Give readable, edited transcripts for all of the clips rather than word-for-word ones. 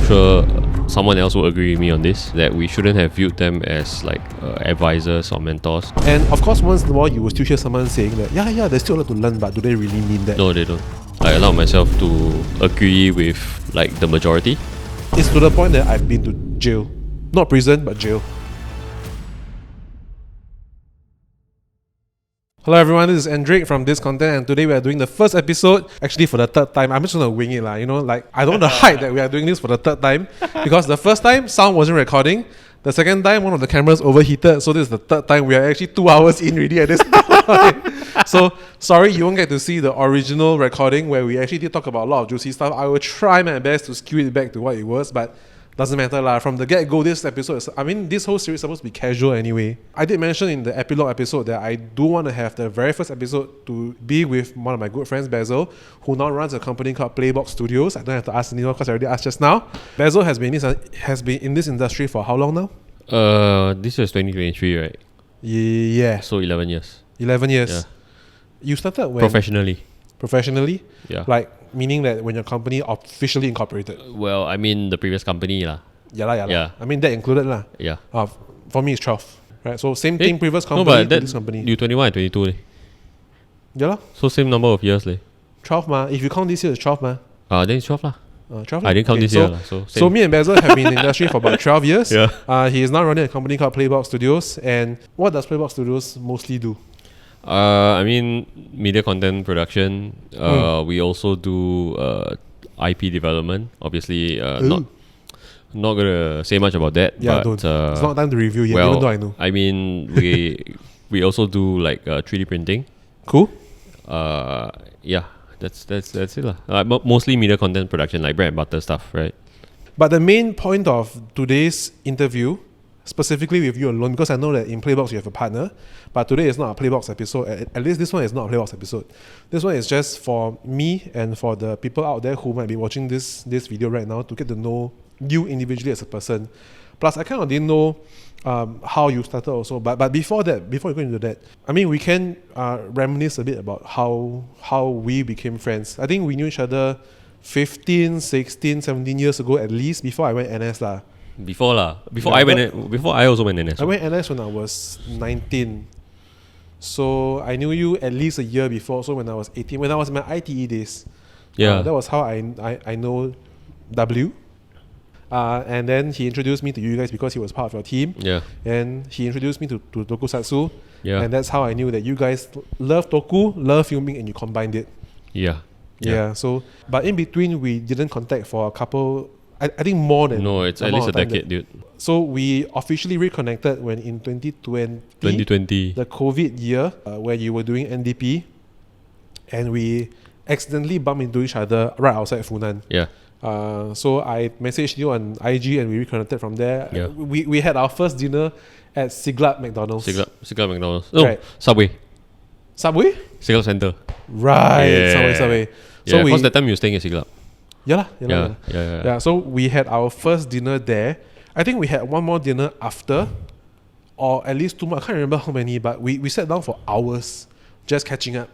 sure someone else will agree with me on this, that we shouldn't have viewed them as like advisors or mentors. And of course, once in a while, you will still hear someone saying that, yeah, there's still a lot to learn, but do they really mean that? No, they don't. I allow myself to agree with like the majority. It's to the point that I've been to jail. Not prison, but jail. Hello everyone, this is Andric from This Content, and today we are doing the first episode, actually for the third time. I'm just gonna wing it, I don't want to hide that we are doing this for the third time, because the first time, sound wasn't recording. The second time, one of the cameras overheated, so this is the third time. We are actually 2 hours in already at this point. So, sorry you won't get to see the original recording where we actually did talk about a lot of juicy stuff. I will try my best to skew it back to what it was, but doesn't matter lah. From the get-go, this episode is, this whole series is supposed to be casual anyway. I did mention in the epilogue episode that I do want to have the very first episode to be with one of my good friends, Basil, who now runs a company called Playbox Studios. I don't have to ask anyone because I already asked just now. Basil has been in this industry for how long now? This is 2023, right? Yeah. So 11 years. 11 years. Yeah. You started when? Professionally? Yeah. Like, meaning that when your company officially incorporated? Well, I mean the previous company lah. Yeah. I mean that included lah. Yeah. For me it's 12. Right? So same thing, previous company no, but to this company. You 21 and 22 leh. Yeah lah. So same number of years leh. 12 ma. If you count this year, it's 12 ma. Then it's 12 lah. 12 I didn't count this year lah. So me and Basil have been in the industry for about 12 years. Yeah. He is now running a company called Playbox Studios. And what does Playbox Studios mostly do? I mean media content production. We also do IP development. Obviously, not gonna say much about that. Yeah, but, don't. It's not time to review yet, well, even though I know. I mean, we also do like 3D printing. Cool. Yeah, that's it lah. Mostly media content production, like bread and butter stuff, right? But the main point of today's interview, specifically with you alone, because I know that in Playbox you have a partner, but today is not a Playbox episode. At least this one is not a Playbox episode. This one is just for me and for the people out there who might be watching this video right now to get to know you individually as a person. Plus, I kind of didn't know how you started also. But before we go into that, I mean, we can reminisce a bit about how we became friends. I think we knew each other 15, 16, 17 years ago at least, before I went NS lah. Before I also went NS. I went NS when I was 19. So I knew you at least a year before, so when I was 18, when I was in my ITE days. Yeah. That was how I know W. And then he introduced me to you guys because he was part of your team. Yeah. And he introduced me to Tokusatsu. Yeah. And that's how I knew that you guys love Toku, love filming, and you combined it. Yeah. So, but in between, we didn't contact for a couple, I think more than... No, it's at least a decade, dude. So we officially reconnected when in 2020, the COVID year, where you were doing NDP, and we accidentally bumped into each other right outside Funan. Yeah. So I messaged you on IG and we reconnected from there. Yeah. We had our first dinner at Siglap McDonald's. Siglap McDonald's. No, right. Subway? Siglap Center. Right. Yeah. Subway. Yeah, so because that time you were staying at Siglap. Yeah. So we had our first dinner there. I think we had one more dinner after, or at least 2 more. I can't remember how many, but we sat down for hours just catching up.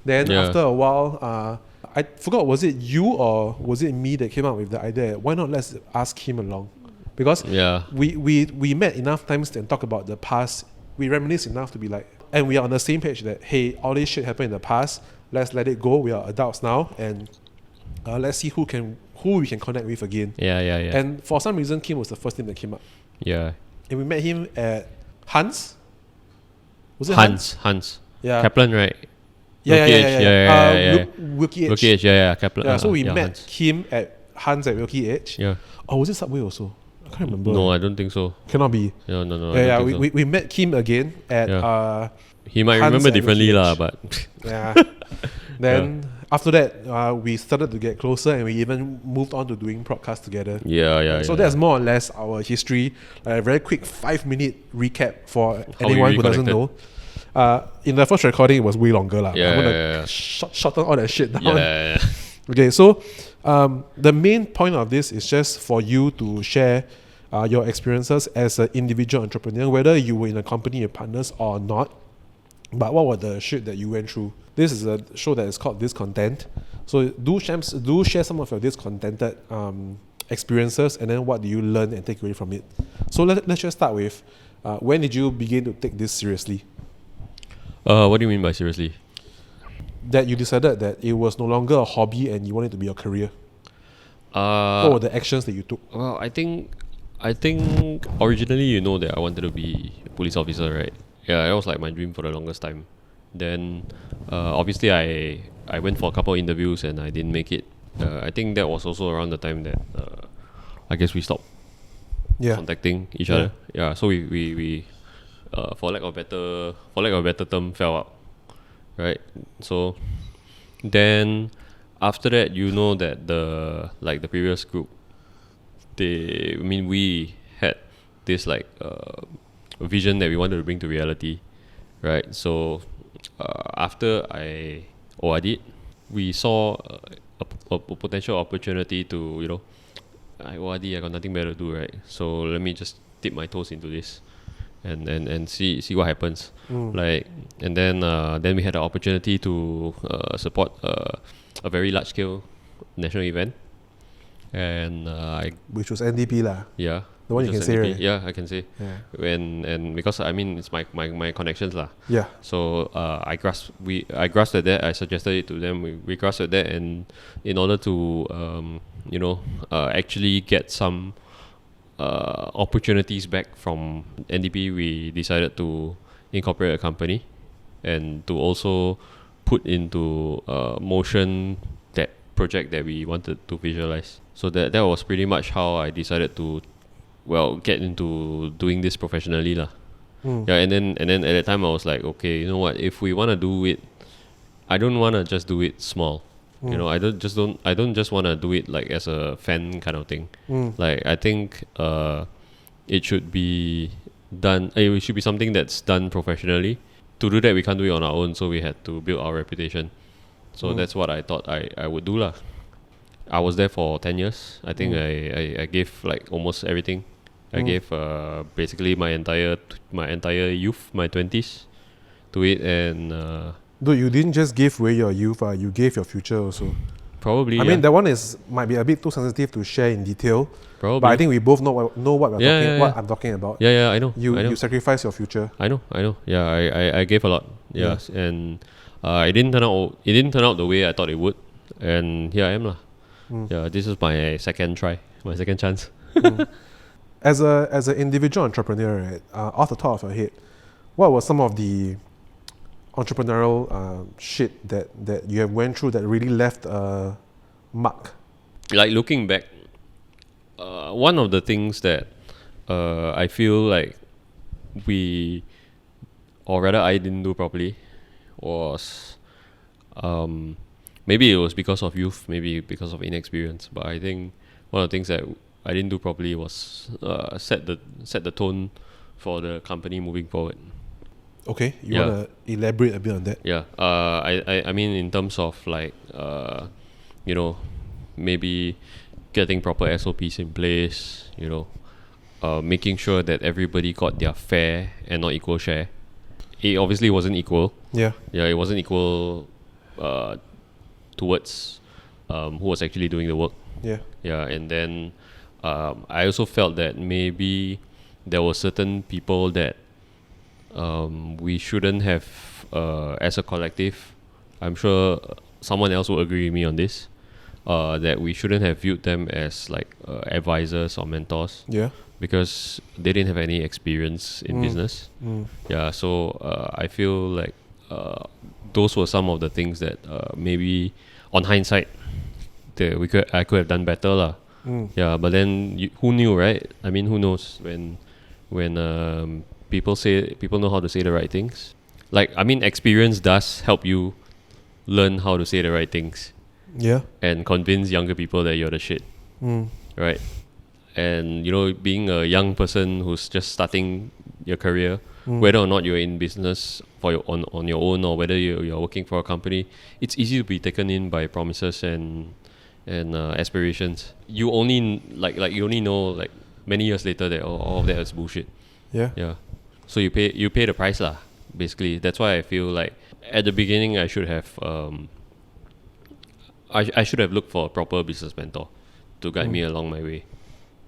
Then after a while, I forgot, was it you or was it me that came up with the idea? Why not let's ask him along? Because we met enough times and talk about the past. We reminisce enough to be like, and we are on the same page that, hey, all this shit happened in the past. Let's let it go. We are adults now, and let's see who we can connect with again. Yeah. And for some reason, Kim was the first name that came up. Yeah. And we met him at Hans. Was it Hans? Yeah. Kaplan, right? Yeah. Wilkie Edge. Yeah. Kaplan. Yeah, so we met Hans. Kim at Hans at Wilkie Edge. Yeah. Oh, was it Subway also? I can't remember. No, I don't think so. Cannot be. No. Yeah. We met Kim again at he might Hans remember differently lah, but yeah. Then after that, we started to get closer, and we even moved on to doing podcasts together. Yeah. So that's more or less our history. A very quick 5-minute recap for anyone who doesn't know. In the first recording, it was way longer lah. I'm gonna shorten all that shit down. Yeah. Okay, so the main point of this is just for you to share your experiences as an individual entrepreneur, whether you were in a company with partners or not. But what were the shit that you went through? This is a show that is called This Content. So do share some of your discontented experiences, and then what do you learn and take away from it? So let's just start with when did you begin to take this seriously? What do you mean by seriously? That you decided that it was no longer a hobby and you want it to be your career. What were the actions that you took? Well, I think originally you know that I wanted to be a police officer, right? Yeah, that was like my dream for the longest time. Then obviously I went for a couple of interviews and I didn't make it. I think that was also around the time that I guess we stopped contacting each other. Yeah, so we for lack of a better term, fell out, right? So then after that, you know that the previous group, we had this vision that we wanted to bring to reality, right? So after I OR'd, we saw a potential opportunity to, I OR'd, I got nothing better to do, right? So let me just dip my toes into this and see what happens. And then we had the opportunity to support a very large scale national event, and which was NDP lah. Yeah, the one you can say, right? Yeah, I can say. Yeah. And because it's my connections lah. Yeah. So I grasped at that. I suggested it to them. We grasped at that, and in order to actually get some opportunities back from NDP, we decided to incorporate a company and to also put into motion that project that we wanted to visualize. So that was pretty much how I decided to get into doing this professionally lah. Yeah, and then at that time I was like, okay, you know what, if we want to do it, I don't want to just do it small. I don't just want to do it like as a fan kind of thing. Like I think it should be done. It should be something that's done professionally. To do that, we can't do it on our own, so we had to build our reputation. So that's what I thought I would do lah. I was there for 10 years. I think I gave like almost everything. I gave basically my entire youth, my 20s, to it, and dude, you didn't just give away your youth, you gave your future also. Probably. I mean, that one might be a bit too sensitive to share in detail. Probably. But I think we both know what what I'm talking about. Yeah, I know. You sacrifice your future. I know. Yeah, I gave a lot. Yes, and it didn't turn out the way I thought it would, and here I am lah. Yeah, this is my second try, my second chance. As an individual entrepreneur, right, off the top of your head, what were some of the entrepreneurial shit that you have went through that really left a mark? Like looking back, one of the things that I feel like I didn't do properly was maybe it was because of youth, maybe because of inexperience, but I think one of the things that I didn't do properly was set the tone for the company moving forward. Okay, you want to elaborate a bit on that? Yeah, I mean in terms of like maybe getting proper SOPs in place, making sure that everybody got their fair and not equal share. It obviously wasn't equal. Yeah, it wasn't equal towards who was actually doing the work. Yeah, and then I also felt that maybe there were certain people that we shouldn't have, as a collective, I'm sure someone else will agree with me on this, that we shouldn't have viewed them as like advisors or mentors. Yeah. Because they didn't have any experience in business. Yeah, so I feel like those were some of the things that maybe on hindsight I could have done better lah. Yeah, but then who knew, right? I mean, who knows when people know how to say the right things. Like, I mean, experience does help you learn how to say the right things. Yeah. And convince younger people that you're the shit. Right? And, being a young person who's just starting your career, whether or not you're in business on your own or whether you're working for a company, it's easy to be taken in by promises and aspirations. You only know like many years later that all of that is bullshit. Yeah. So you pay the price lah. Basically, that's why I feel like at the beginning I should have I should have looked for a proper business mentor to guide me along my way.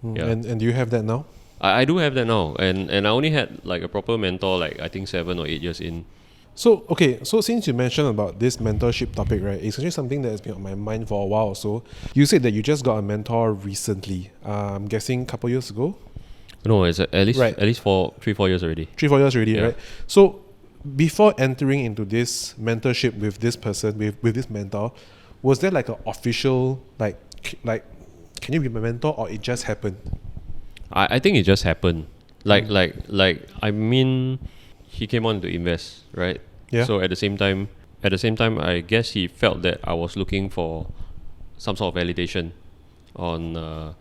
Yeah. And do you have that now? I do have that now, and I only had like a proper mentor like I think 7 or 8 years in. So since you mentioned about this mentorship topic, right, it's actually something that has been on my mind for a while. So you said that you just got a mentor recently. I'm guessing a couple years ago. No, it's at least Right. at least for 3-4 years already. 3-4 years already, Yeah. right? So before entering into this mentorship with this person, with this mentor, was there like an official like can you be my mentor, or it just happened? I think it just happened. Like I mean, he came on to invest, right? Yeah. So at the same time, I guess he felt that I was looking for some sort of validation on.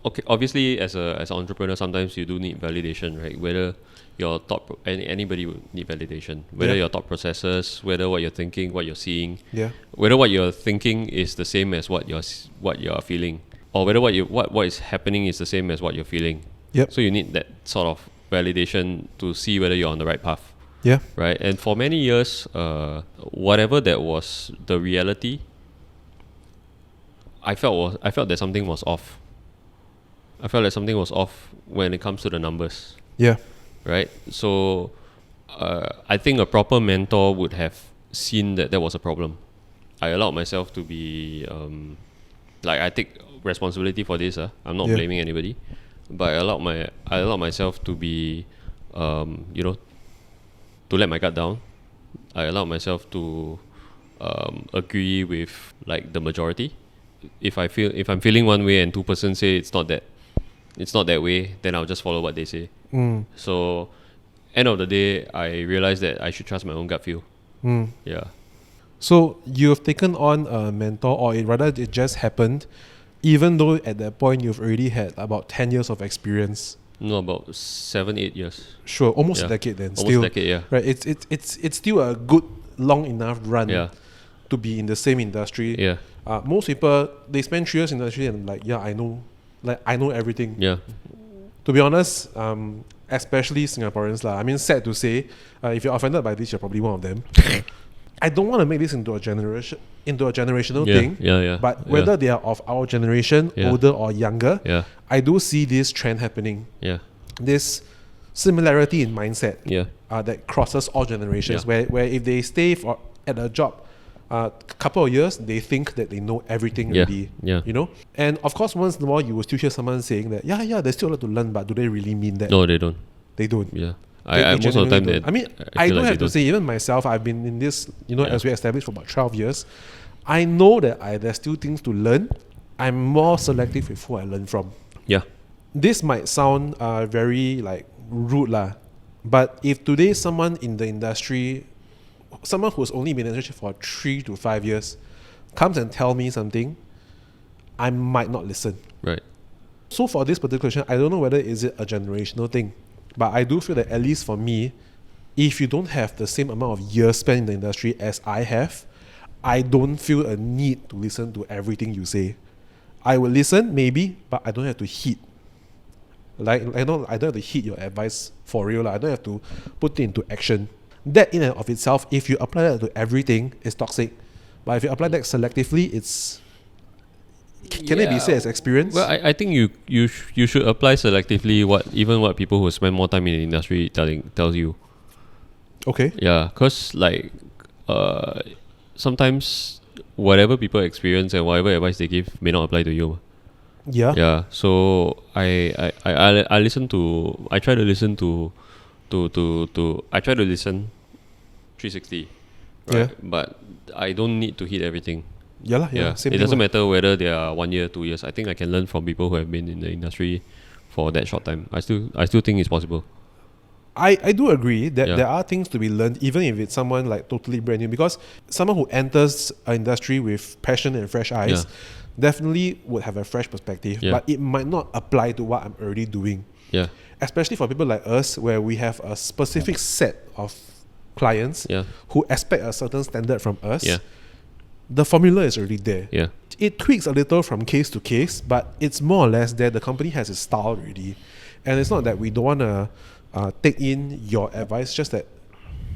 Okay, obviously as an entrepreneur, sometimes you do need validation, right? Whether your anybody would need validation. Whether Yeah. your thought processes, whether what you're thinking, what you're seeing, Yeah. whether what you're thinking is the same as what you're feeling, or whether what is happening is the same as what you're feeling. Yep. So you need that sort of validation to see whether you're on the right path, Yeah. right? And for many years, whatever that was the reality, I felt that something was off. I felt that something was off when it comes to the numbers, Yeah. right? So I think a proper mentor would have seen that there was a problem. I allowed myself to be I take responsibility for this. I'm not Yeah. blaming anybody, but I allowed myself to be to let my guard down. I allowed myself to agree with like the majority. If I'm feeling one way and 2% say it's not that way, then I'll just follow what they say. So end of the day, I realized that I should trust my own gut feel. Yeah. So you've taken on a mentor, or it just happened, even though at that point you've already had about 10 years of experience. No, about 7-8 years. Sure, almost a Yeah. decade then. Almost Still, a decade, yeah. right? It's still a good long enough run Yeah. to be in the same industry. Yeah. Most people, they spend 3 years in the industry and like, yeah, I know everything. Yeah. To be honest, especially Singaporeans lah. I mean, sad to say, if you're offended by this, you're probably one of them. I don't want to make this into a generational Yeah. thing. Yeah. But whether they are of our generation, Yeah. older or younger, Yeah. I do see this trend happening. Yeah. This similarity in mindset Yeah. that crosses all generations. Yeah. Where if they stay at a job a couple of years, they think that they know everything Yeah. already. Yeah. You know? And of course, once in a while, you will still hear someone saying that, yeah, there's still a lot to learn, but do they really mean that? No, they don't. They don't. Yeah. They Most of the genuinely time, don't. I mean, I feel do like have they to say, even myself, I've been in this, Yeah. as we established for about 12 years. I know that there's still things to learn. I'm more selective with who I learn from. Yeah. This might sound very like rude lah, but if today someone in the industry, someone who's only been in the industry for 3 to 5 years, comes and tell me something, I might not listen. Right. So for this particular question, I don't know whether is it a generational thing, but I do feel that at least for me, if you don't have the same amount of years spent in the industry as I have, I don't feel a need to listen to everything you say. I will listen maybe, but I don't have to heed. Like I don't have to heed your advice for real. I don't have to put it into action. That in and of itself, if you apply that to everything, is toxic. But if you apply that selectively, it's can it be said as experience? Well, I think you should apply selectively what people who spend more time in the industry tells you. Okay. Yeah, cause like sometimes whatever people experience and whatever advice they give may not apply to you. Yeah. Yeah. So I listen to I try to listen to I try to listen 360. Right? Yeah. But I don't need to hit everything. Yeah. Yeah. Same It thing doesn't lah. matter whether they are 1 year, 2 years. I think I can learn from people who have been in the industry for that short time. I still think it's possible. I do agree that Yeah. there are things to be learned, even if it's someone like totally brand new, because someone who enters an industry with passion and fresh eyes definitely would have a fresh perspective, Yeah. but it might not apply to what I'm already doing. Yeah. Especially for people like us, where we have a specific set of clients Yeah. who expect a certain standard from us. Yeah. The formula is already there. Yeah. It tweaks a little from case to case, but it's more or less there. The company has its style already, and it's not that we don't want to take in your advice. Just that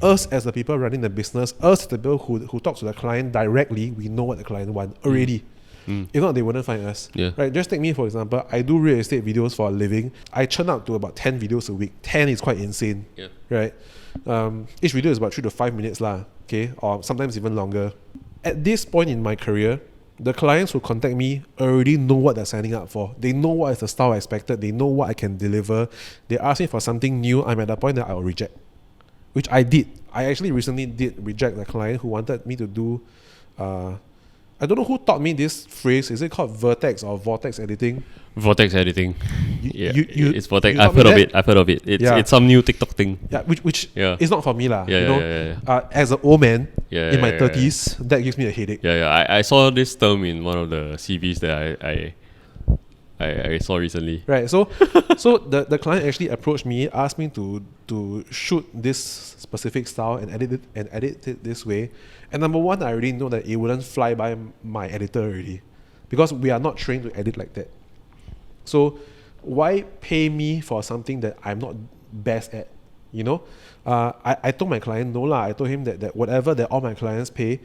us as the people running the business, us the people who talk to the client directly, we know what the client wants already. If not, they wouldn't find us. Yeah. Right? Just take me for example. I do real estate videos for a living. I churn out to about 10 videos a week. 10 is quite insane. Yeah. Right? Each video is about 3 to 5 minutes lah. Okay, or sometimes even longer. At this point in my career, the clients who contact me already know what they're signing up for. They know what is the style expected. They know what I can deliver. They ask me for something new. I'm at the point that I'll reject, which I did. I actually recently did reject a client who wanted me to do. I don't know who taught me this phrase. Is it called vertex or vortex editing? Vortex editing. You It's vortex. you I've taught me heard of that? it. I've heard of it. It's some new TikTok thing. Yeah, which Yeah. is not for me lah. Yeah, you know, yeah. as an old man in my yeah. 30s, that gives me a headache. Yeah. I saw this term in one of the CVs that I saw recently. Right. So the client actually approached me, asked me to shoot this specific style and edit it this way. And number one, I already know that it wouldn't fly by my editor already, because we are not trained to edit like that. So why pay me for something that I'm not best at? You know, I told my client no lah. I told him that whatever that all my clients pay,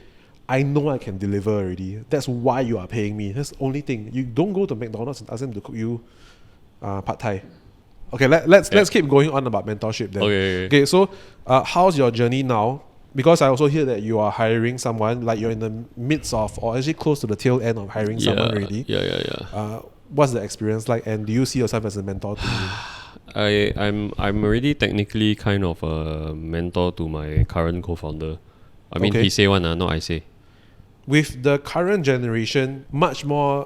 I know I can deliver already. That's why you are paying me. That's the only thing. You don't go to McDonald's and ask them to cook you pad thai. Okay, let's keep going on about mentorship then. Okay. So how's your journey now? Because I also hear that you are hiring someone, like you're in the midst of, or actually close to the tail end of hiring someone already. Yeah. What's the experience like, and do you see yourself as a mentor to me? I'm already technically kind of a mentor to my current co-founder. I mean, he say one, not I say. With the current generation, much more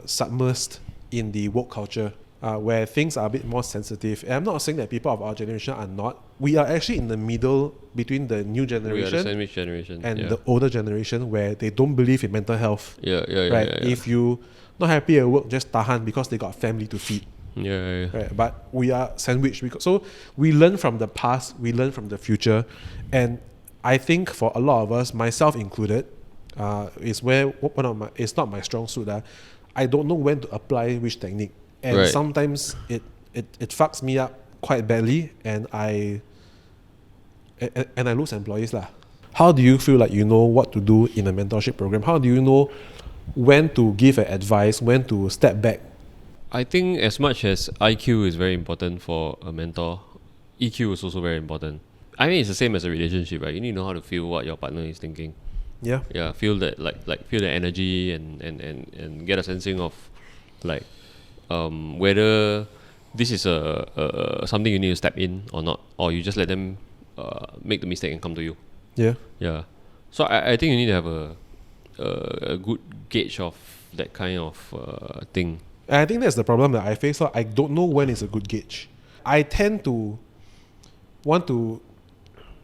submersed in the woke culture, where things are a bit more sensitive. And I'm not saying that people of our generation are not. We are actually in the middle between the new generation, We are the sandwich generation and the older generation, where they don't believe in mental health. Yeah. If you not happy at work, just tahan because they got family to feed. Yeah. Right? But we are sandwiched. So we learn from the past, we learn from the future. And I think for a lot of us, myself included, is where it's not my strong suit. I don't know when to apply which technique. And sometimes it fucks me up quite badly, and I lose employees lah. How do you feel like you know what to do in a mentorship program? How do you know when to give advice, when to step back? I think as much as IQ is very important for a mentor, EQ is also very important. I mean, it's the same as a relationship, right? You need to know how to feel what your partner is thinking. Yeah, feel that like feel the energy and get a sensing of like whether this is a something you need to step in or not, or you just let them make the mistake and come to you. Yeah. So I think you need to have a good gauge of that kind of thing. And I think that's the problem that I face. So I don't know when is a good gauge. I tend to want to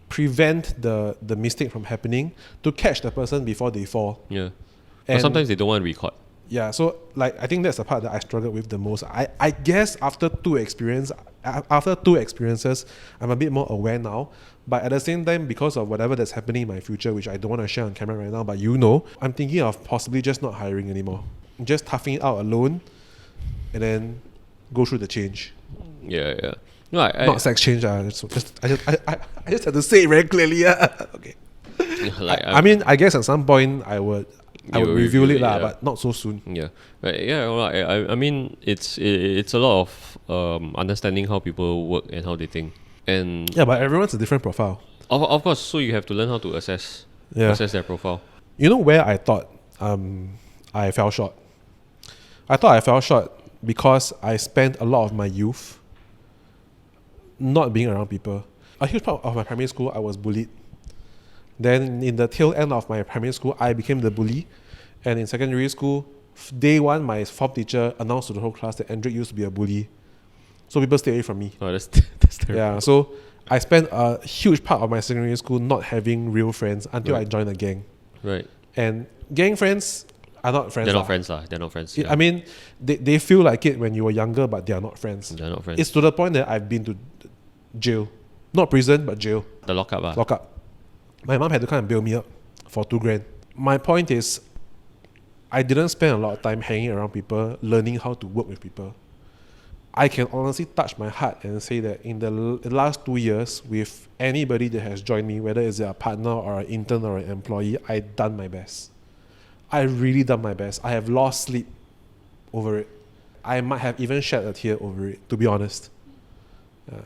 prevent the mistake from happening, to catch the person before they fall. Yeah. But sometimes they don't want to record. Yeah, so like I think that's the part that I struggled with the most. I guess after two experiences, I'm a bit more aware now. But at the same time, because of whatever that's happening in my future, which I don't want to share on camera right now, but I'm thinking of possibly just not hiring anymore. Just toughing it out alone, and then go through the change. Yeah. No, I not sex change. I just have to say it very clearly. Okay. I guess at some point I would review it lah, but not so soon. Yeah. I mean, it's a lot of understanding how people work and how they think. And yeah, but everyone's a different profile. Of course, so you have to learn how to assess their profile. You know where I thought I fell short? I thought I fell short because I spent a lot of my youth not being around people. A huge part of my primary school, I was bullied. Then in the tail end of my primary school, I became the bully. And in secondary school, day one, my form teacher announced to the whole class that Andric used to be a bully. So people stayed away from me. Oh, that's terrible. Yeah, so I spent a huge part of my secondary school not having real friends until I joined a gang. Right. And gang friends are not friends. They're not friends. They're not friends. Yeah. I mean, they feel like it when you were younger, but they are not friends. They're not friends. It's to the point that I've been to jail. Not prison, but jail. The lockup. Lockup. My mom had to come and bail me up for $2,000. My point is, I didn't spend a lot of time hanging around people, learning how to work with people. I can honestly touch my heart and say that in the last 2 years, with anybody that has joined me, whether it's a partner or an intern or an employee, I've done my best. I really done my best. I have lost sleep over it. I might have even shed a tear over it, to be honest. Yeah.